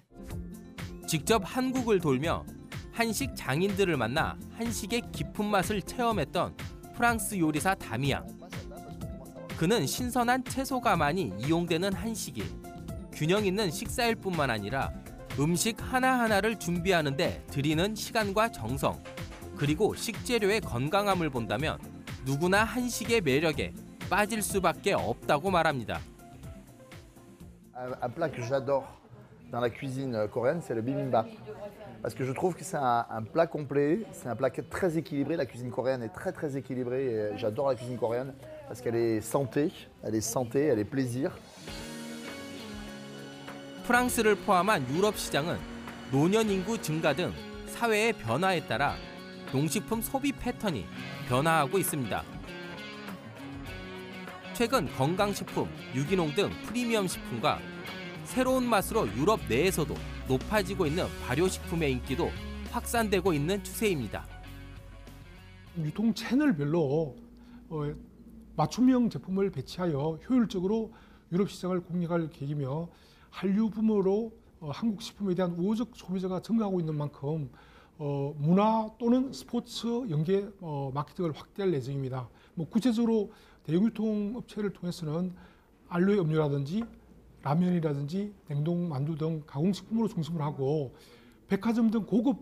직접 한국을 돌며 한식 장인들을 만나 한식의 깊은 맛을 체험했던 프랑스 요리사 다미앙. 그는 신선한 채소가 많이 이용되는 한식이 균형 있는 식사일 뿐만 아니라 음식 하나하나를 준비하는 데 들이는 시간과 정성, 그리고 식재료의 건강함을 본다면 누구나 한식의 매력에 빠질 수밖에 없다고 말합니다. Un plat que j'adore dans la cuisine coréenne, c'est le bibimbap. Parce que je trouve que c'est un plat complet, c'est un plat très équilibré. La cuisine coréenne est très très équilibrée et j'adore la cuisine coréenne parce qu'elle est santé, elle est plaisir. 프랑스를 포함한 유럽 시장은 노년 인구 증가 등 사회의 변화에 따라 농식품 소비 패턴이 변화하고 있습니다. 최근 건강식품, 유기농 등 프리미엄 식품과 새로운 맛으로 유럽 내에서도 높아지고 있는 발효식품의 인기도 확산되고 있는 추세입니다. 유통 채널별로 맞춤형 제품을 배치하여 효율적으로 유럽 시장을 공략할 계획이며 한류 붐으로 한국 식품에 대한 우호적 소비자가 증가하고 있는 만큼 문화 또는 스포츠 연계 마케팅을 확대할 예정입니다. 구체적으로 대형 유통업체를 통해서는 알로에 음료라든지 라면이라든지 냉동 만두 등 가공식품으로 중심을 하고 백화점 등 고급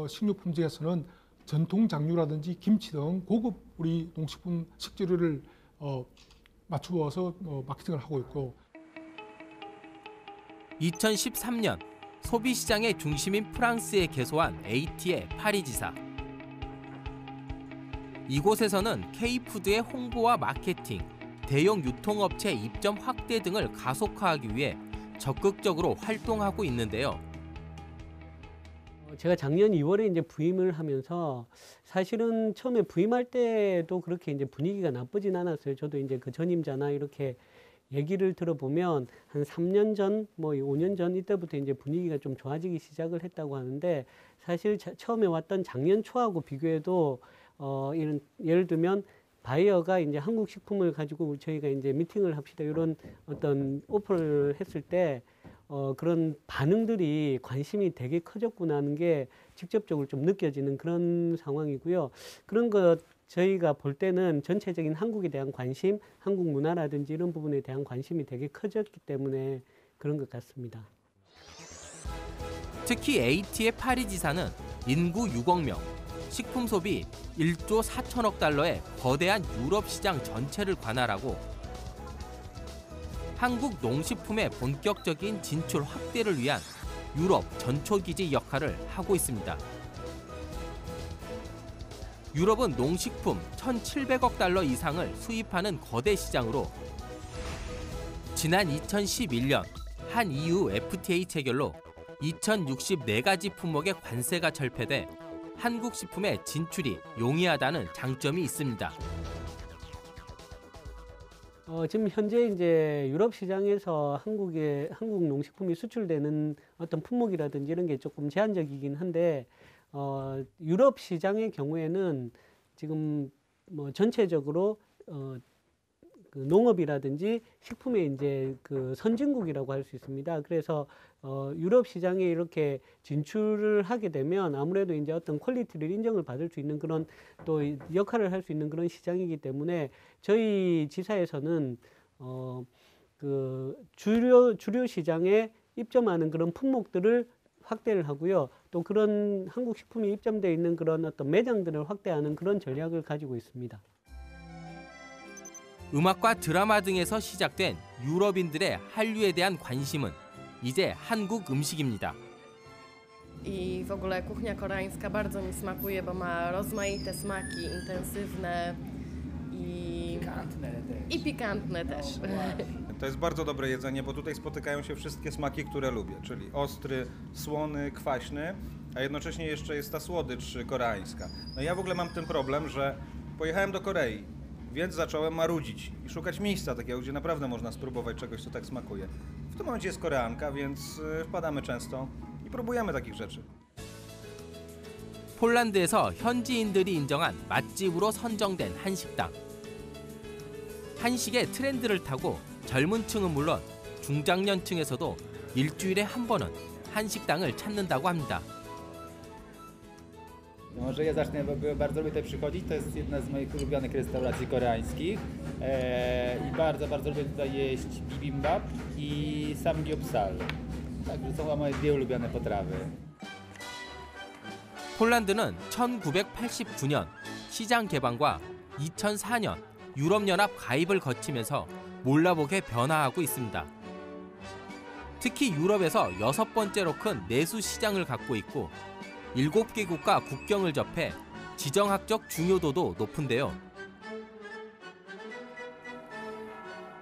식료품지에서는 전통 장류라든지 김치 등 고급 우리 농식품 식재료를 맞추어서 마케팅을 하고 있고 2013년 소비시장의 중심인 프랑스에 개소한 에이티의 파리지사. 이곳에서는 K푸드의 홍보와 마케팅, 대형 유통업체 입점 확대 등을 가속화하기 위해 적극적으로 활동하고 있는데요. 제가 작년 2월에 이제 부임을 하면서 사실은 처음에 부임할 때도 그렇게 이제 분위기가 나쁘진 않았어요. 저도 이제 그 전임자나 이렇게 얘기를 들어보면 한 3년 전, 뭐 5년 전 이때부터 이제 분위기가 좀 좋아지기 시작을 했다고 하는데 사실 처음에 왔던 작년 초하고 비교해도 이런 예를 들면 바이어가 이제 한국 식품을 가지고 저희가 이제 미팅을 합시다 이런 어떤 오퍼를 했을 때 그런 반응들이 관심이 되게 커졌구나 하는 게 직접적으로 좀 느껴지는 그런 상황이고요. 그런 것 저희가 볼 때는 전체적인 한국에 대한 관심, 한국 문화라든지 이런 부분에 대한 관심이 되게 커졌기 때문에 그런 것 같습니다. 특히 에이티의 파리지사는 인구 6억 명, 식품 소비 1조 4천억 달러의 거대한 유럽 시장 전체를 관할하고 한국 농식품의 본격적인 진출 확대를 위한 유럽 전초기지 역할을 하고 있습니다. 유럽은 농식품 1,700억 달러 이상을 수입하는 거대 시장으로 지난 2011년 한 EU FTA 체결로 2,064가지 품목의 관세가 철폐돼 한국 식품의 진출이 용이하다는 장점이 있습니다. 지금 현재 이제 유럽 시장에서 한국 농식품이 수출되는 어떤 품목이라든지 이런 게 조금 제한적이긴 한데 유럽 시장의 경우에는 지금 뭐 전체적으로 그 농업이라든지 식품의 이제 그 선진국이라고 할 수 있습니다. 그래서 유럽 시장에 이렇게 진출을 하게 되면 아무래도 이제 어떤 퀄리티를 인정을 받을 수 있는 그런 또 역할을 할 수 있는 그런 시장이기 때문에 저희 지사에서는 그 주류 시장에 입점하는 그런 품목들을 확대를 하고요. 또 그런 한국 식품이 입점되어 있는 그런 어떤 매장들을 확대하는 그런 전략을 가지고 있습니다. 음악과 드라마 등에서 시작된 유럽인들의 한류에 대한 관심은 이제 한국 음식입니다. I w ogóle kuchnia koreańska bardzo mi smakuje, bo ma rozmaite smaki, intensywne i pikantne też. To jest bardzo dobre jedzenie, bo tutaj spotykają się wszystkie smaki, które lubię, czyli ostry, słony, kwaśny, a jednocześnie jeszcze jest ta słodycz koreańska. No ja w ogóle mam ten problem, że pojechałem do Korei, więc zacząłem marudzić i szukać miejsca takiego, gdzie naprawdę można spróbować czegoś, co tak smakuje. W tym momencie jest koreanka, więc wpadamy często i próbujemy takich rzeczy. 폴란드에서 현지인들이 인정한 맛집으로 선정된 한식당. 한식의 트렌드를 타고 젊은 층은 물론 중장년층에서도 일주일에 한 번은 한식당을 찾는다고 합니다. Może ja zacznę, bo bardzo lubię tutaj przychodzić. To jest jedna z moich ulubionych restauracji koreańskich. I bardzo lubię tutaj jeść bibimbap i samgyeopsal. Także są moje dwie ulubione potrawy. 폴란드는 1989년 시장 개방과 2004년 유럽연합 가입을 거치면서 몰라보게 변화하고 있습니다. 특히 유럽에서 6번째로 큰 내수 시장을 갖고 있고 7개국과 국경을 접해 지정학적 중요도도 높은데요.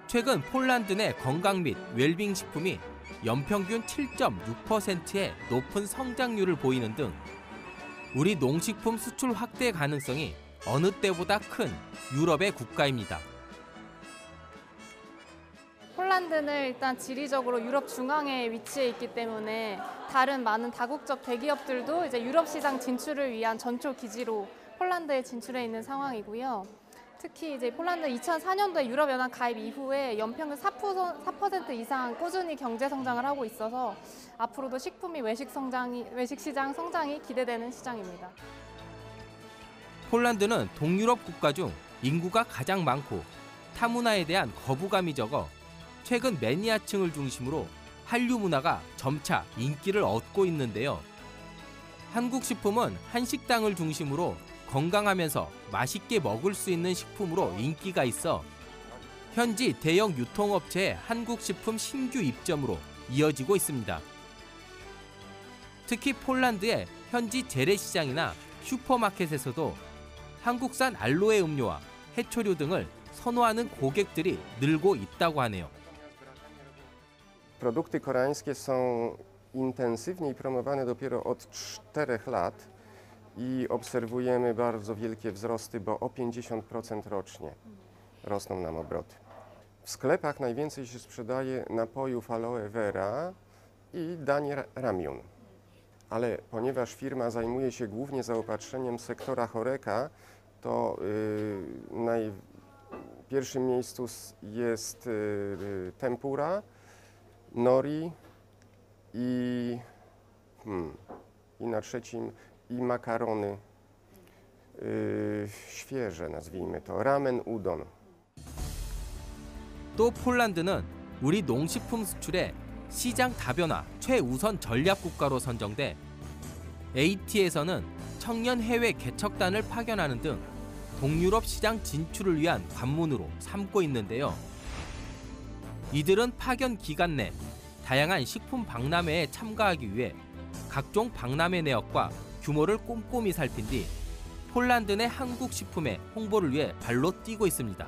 최근 폴란드 내 건강 및 웰빙 식품이 연평균 7.6%의 높은 성장률을 보이는 등 우리 농식품 수출 확대 가능성이 어느 때보다 큰 유럽의 국가입니다. 폴란드는 일단 지리적으로 유럽 중앙에 위치해 있기 때문에 다른 많은 다국적 대기업들도 이제 유럽 시장 진출을 위한 전초 기지로 폴란드에 진출해 있는 상황이고요. 특히 이제 폴란드 2004년도에 유럽연합 가입 이후에 연평균 4% 이상 꾸준히 경제 성장을 하고 있어서 앞으로도 식품 및 외식 시장 성장이 기대되는 시장입니다. 폴란드는 동유럽 국가 중 인구가 가장 많고 타문화에 대한 거부감이 적어 최근 매니아층을 중심으로 한류 문화가 점차 인기를 얻고 있는데요. 한국 식품은 한식당을 중심으로 건강하면서 맛있게 먹을 수 있는 식품으로 인기가 있어 현지 대형 유통업체의 한국 식품 신규 입점으로 이어지고 있습니다. 특히 폴란드의 현지 재래시장이나 슈퍼마켓에서도 한국산 알로에 음료와 해초류 등을 선호하는 고객들이 늘고 있다고 하네요. Produkty koreańskie są intensywniej promowane dopiero od 4 lat i obserwujemy bardzo wielkie wzrosty, bo o 50% rocznie rosną nam obroty. W sklepach najwięcej się sprzedaje napojów aloe vera i dań ramyun. Ale ponieważ firma zajmuje się głównie zaopatrzeniem sektora HoReCa, to na pierwszym miejscu jest tempura, nori i na trzecim i makarony świeże, nazwijmy to, ramen udon. 또 폴란드는 우리 농식품 수출의 시장 다변화 최우선 전략 국가로 선정돼 AT에서는 청년 해외 개척단을 파견하는 등 동유럽 시장 진출을 위한 관문으로 삼고 있는데요. 이들은 파견 기간 내 다양한 식품 박람회에 참가하기 위해 각종 박람회 내역과 규모를 꼼꼼히 살핀 뒤 폴란드 내 한국 식품의 홍보를 위해 발로 뛰고 있습니다.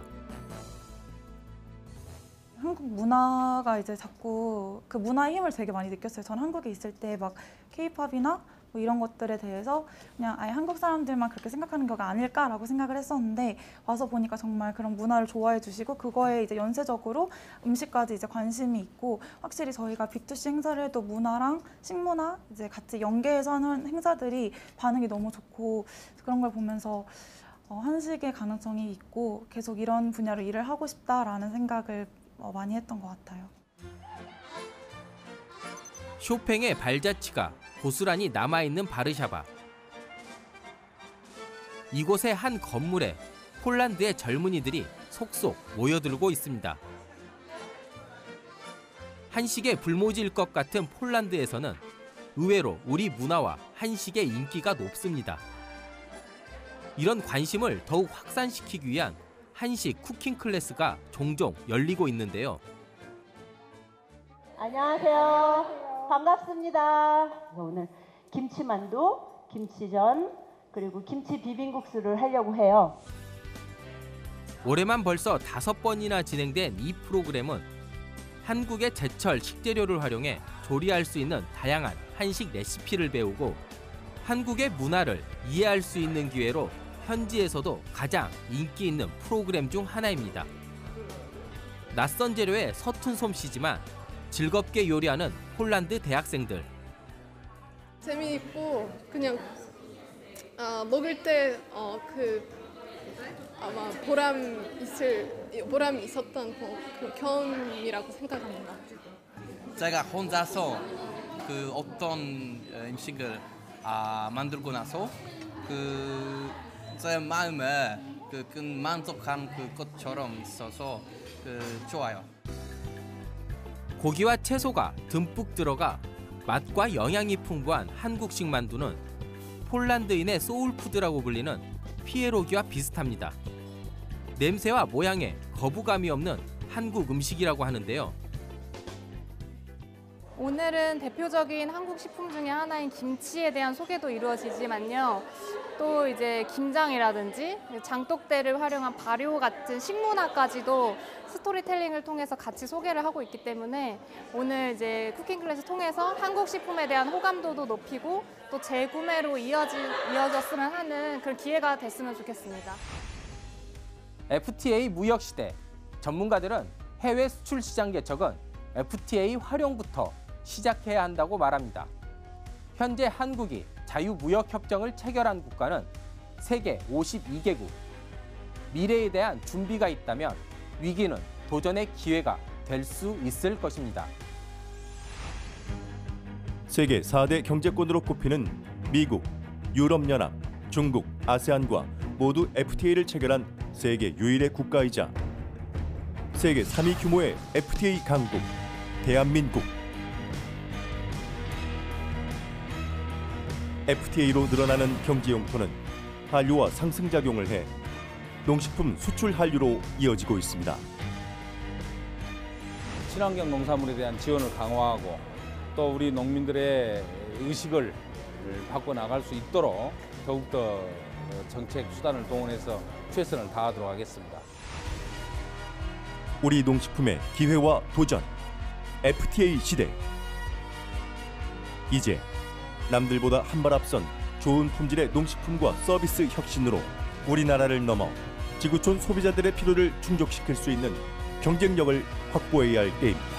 한국 문화가 이제 자꾸 그 문화의 힘을 되게 많이 느꼈어요. 전 한국에 있을 때 막 K-팝이나 뭐 이런 것들에 대해서 그냥 아예 한국 사람들만 그렇게 생각하는 거가 아닐까라고 생각을 했었는데 와서 보니까 정말 그런 문화를 좋아해 주시고 그거에 이제 연쇄적으로 음식까지 이제 관심이 있고 확실히 저희가 B2C 행사를 해도 문화랑 식문화 이제 같이 연계해서 하는 행사들이 반응이 너무 좋고 그런 걸 보면서 한식의 가능성이 있고 계속 이런 분야로 일을 하고 싶다라는 생각을 많이 했던 것 같아요. 쇼팽의 발자취가 고스란히 남아있는 바르샤바. 이곳의 한 건물에 폴란드의 젊은이들이 속속 모여들고 있습니다. 한식의 불모지일 것 같은 폴란드에서는 의외로 우리 문화와 한식의 인기가 높습니다. 이런 관심을 더욱 확산시키기 위한 한식 쿠킹 클래스가 종종 열리고 있는데요. 안녕하세요. 반갑습니다. 오늘 김치만두, 김치전, 그리고 김치 비빔국수를 하려고 해요. 올해만 벌써 5번이나 진행된 이 프로그램은 한국의 제철 식재료를 활용해 조리할 수 있는 다양한 한식 레시피를 배우고 한국의 문화를 이해할 수 있는 기회로 현지에서도 가장 인기 있는 프로그램 중 하나입니다. 낯선 재료에 서툰 솜씨지만 즐겁게 요리하는 폴란드 대학생들. 재미있고 그냥 먹을 때 아마 보람이 있었던 그 경험이라고 생각합니다. 제가 혼자서 그 어떤 음식을 만들고 나서 제 마음에 만족한 것처럼 있어서 좋아요. 고기와 채소가 듬뿍 들어가 맛과 영양이 풍부한 한국식 만두는 폴란드인의 소울푸드라고 불리는 피에로기와 비슷합니다. 냄새와 모양에 거부감이 없는 한국 음식이라고 하는데요. 오늘은 대표적인 한국 식품 중에 하나인 김치에 대한 소개도 이루어지지만요. 또 이제 김장이라든지 장독대를 활용한 발효 같은 식문화까지도 스토리텔링을 통해서 같이 소개를 하고 있기 때문에 오늘 이제 쿠킹 클래스 통해서 한국 식품에 대한 호감도도 높이고 또 재구매로 이어졌으면 하는 그런 기회가 됐으면 좋겠습니다. FTA 무역 시대. 전문가들은 해외 수출 시장 개척은 FTA 활용부터 시작해야 한다고 말합니다. 현재 한국이 자유무역협정을 체결한 국가는 세계 52개국. 미래에 대한 준비가 있다면 위기는 도전의 기회가 될 수 있을 것입니다. 세계 4대 경제권으로 꼽히는 미국, 유럽연합, 중국, 아세안과 모두 FTA를 체결한 세계 유일의 국가이자 세계 3위 규모의 FTA 강국, 대한민국. FTA로 늘어나는 경제용토는 한류와 상승작용을 해 농식품 수출 한류로 이어지고 있습니다. 친환경 농산물에 대한 지원을 강화하고 또 우리 농민들의 의식을 바꿔나갈 수 있도록 더욱더 정책 수단을 동원해서 최선을 다하도록 하겠습니다. 우리 농식품의 기회와 도전, FTA 시대. 이제 남들보다 한 발 앞선 좋은 품질의 농식품과 서비스 혁신으로 우리나라를 넘어 지구촌 소비자들의 필요를 충족시킬 수 있는 경쟁력을 확보해야 할 때입니다.